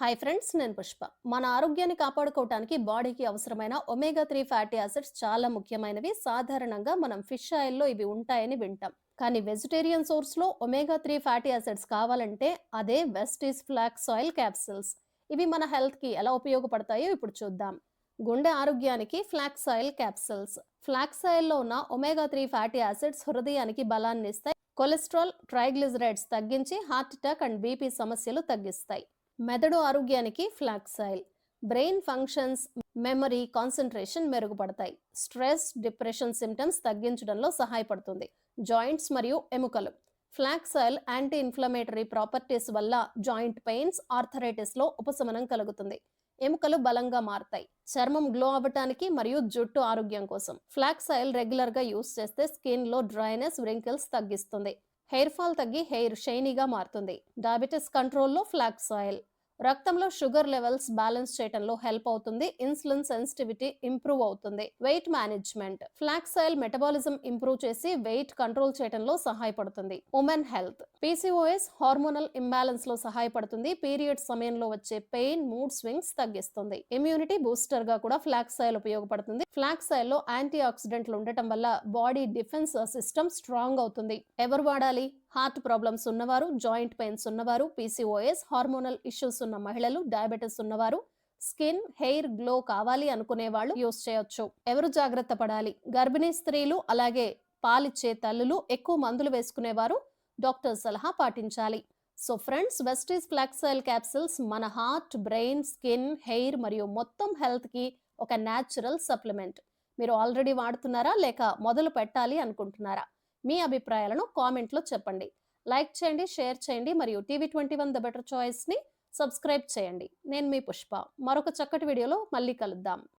Hi friends, నేను పుష్ప. మన ఆరోగ్యాన్ని కాపాడుకోవటానికి బాడీకి అవసరమైన ఒమేగా 3 ఫ్యాటీ యాసిడ్స్ చాలా ముఖ్యమైనవి. సాధారణంగా మనం ఫిష్ ఆయిల్‌లో ఇవి ఉంటాయని వింటాం. కానీ వెజిటేరియన్ సోర్స్‌లో ఒమేగా 3 ఫ్యాటీ యాసిడ్స్ కావాలంటే అదే వెస్టీస్ ఫ్లాక్స్ ఆయిల్ క్యాప్సూల్స్. ఇవి మన హెల్త్‌కి ఎలా ఉపయోగపడతాయో ఇప్పుడు చూద్దాం. గుండె ఆరోగ్యానికి ఫ్లాక్స్ ఆయిల్ క్యాప్సూల్స్. ఫ్లాక్స్ ఆయిల్‌లో ఉన్న ఒమేగా 3 ఫ్యాటీ యాసిడ్స్ హృదయానికి బలాన్నిస్తాయి. కొలెస్ట్రాల్, ట్రైగ్లిజరైడ్స్ తగ్గించి హార్ట్ అటాక్ అండ్ బీపీ సమస్యలు తగ్గిస్తాయి. మెదడు ఆరోగ్యానికి flax oil. Brain functions, memory, concentration మెరుగుపడతాయి. స్ట్రెస్, డిప్రెషన్ సిమ్టమ్స్ తగ్గించడంలో సహాయపడుతుంది. జాయింట్స్ మరియు ఎముకలు. Flax oil anti inflammatory properties వల్ల జాయింట్ పెయిన్స్, ఆర్థరైటిస్లో ఉపశమనం కలుగుతుంది. ఎముకలు బలంగా మారతాయి. చర్మం గ్లో అవ్వటానికి మరియు జుట్టు ఆరోగ్యం కోసం ఫ్లాక్స్ ఆయిల్ రెగ్యులర్గా యూస్ చేస్తే స్కిన్లో డ్రైనెస్, వ్రింకిల్స్ తగ్గిస్తుంది. హెయిర్ ఫాల్ తగ్గి హెయిర్ షైనీగా మారుతుంది. డయాబెటిస్ కంట్రోల్లో ఫ్లాక్స్ ఆయిల్. రక్తంలో షుగర్ లెవెల్స్ బ్యాలెన్స్ చేయడంలో హెల్ప్ అవుతుంది. ఇన్సులిన్ సెన్సిటివిటీ ఇంప్రూవ్ అవుతుంది. Weight management. Flax oil metabolism improve చేసి వెయిట్ కంట్రోల్ చేయడంలో సహాయపడుతుంది. Women health. PCOS, hormonal imbalance లో సహాయపడుతుంది. పీరియడ్ సమయంలో వచ్చే పెయిన్, మూడ్ స్వింగ్స్ తగ్గిస్తుంది. ఇమ్యూనిటీ బూస్టర్ గా కూడా ఫ్లాక్స్ ఆయిల్ ఉపయోగపడుతుంది. ఫ్లాక్స్ ఆయిల్ లో యాంటీ ఆక్సిడెంట్లు ఉండటం వల్ల బాడీ డిఫెన్స్ సిస్టమ్ స్ట్రాంగ్ అవుతుంది. ఎవరు వాడాలి? హార్ట్ ప్రాబ్లమ్స్ ఉన్నవారు, జాయింట్ పెయిన్స్ ఉన్నవారు, పీసీఓఎస్, హార్మోనల్ ఇష్యూస్ ఉన్న మహిళలు, డయాబెటిస్ ఉన్నవారు, స్కిన్, హెయిర్ గ్లో కావాలి అనుకునే వాళ్ళు యూస్ చేయొచ్చు. ఎవరు జాగ్రత్త పడాలి? గర్భిణీ స్త్రీలు, అలాగే పాలిచ్చే తల్లులు, ఎక్కువ మందులు వేసుకునేవారు డాక్టర్ సలహా పాటించాలి. సో ఫ్రెండ్స్, వెస్టీస్ ఫ్లాక్స్ ఆయిల్ క్యాప్సిల్స్ మన హార్ట్, బ్రెయిన్, స్కిన్, హెయిర్ మరియు మొత్తం హెల్త్ కి ఒక న్యాచురల్ సప్లిమెంట్. మీరు ఆల్రెడీ వాడుతున్నారా లేక మొదలు పెట్టాలి అనుకుంటున్నారా? మీ అభిప్రాయాలను కామెంట్లో చెప్పండి. లైక్ చేయండి, షేర్ చేయండి మరియు టీవీ21 ద బెటర్ చాయిస్ని సబ్స్క్రైబ్ చేయండి. నేను మీ పుష్ప. మరొక చక్కటి వీడియోలో మళ్ళీ కలుద్దాం.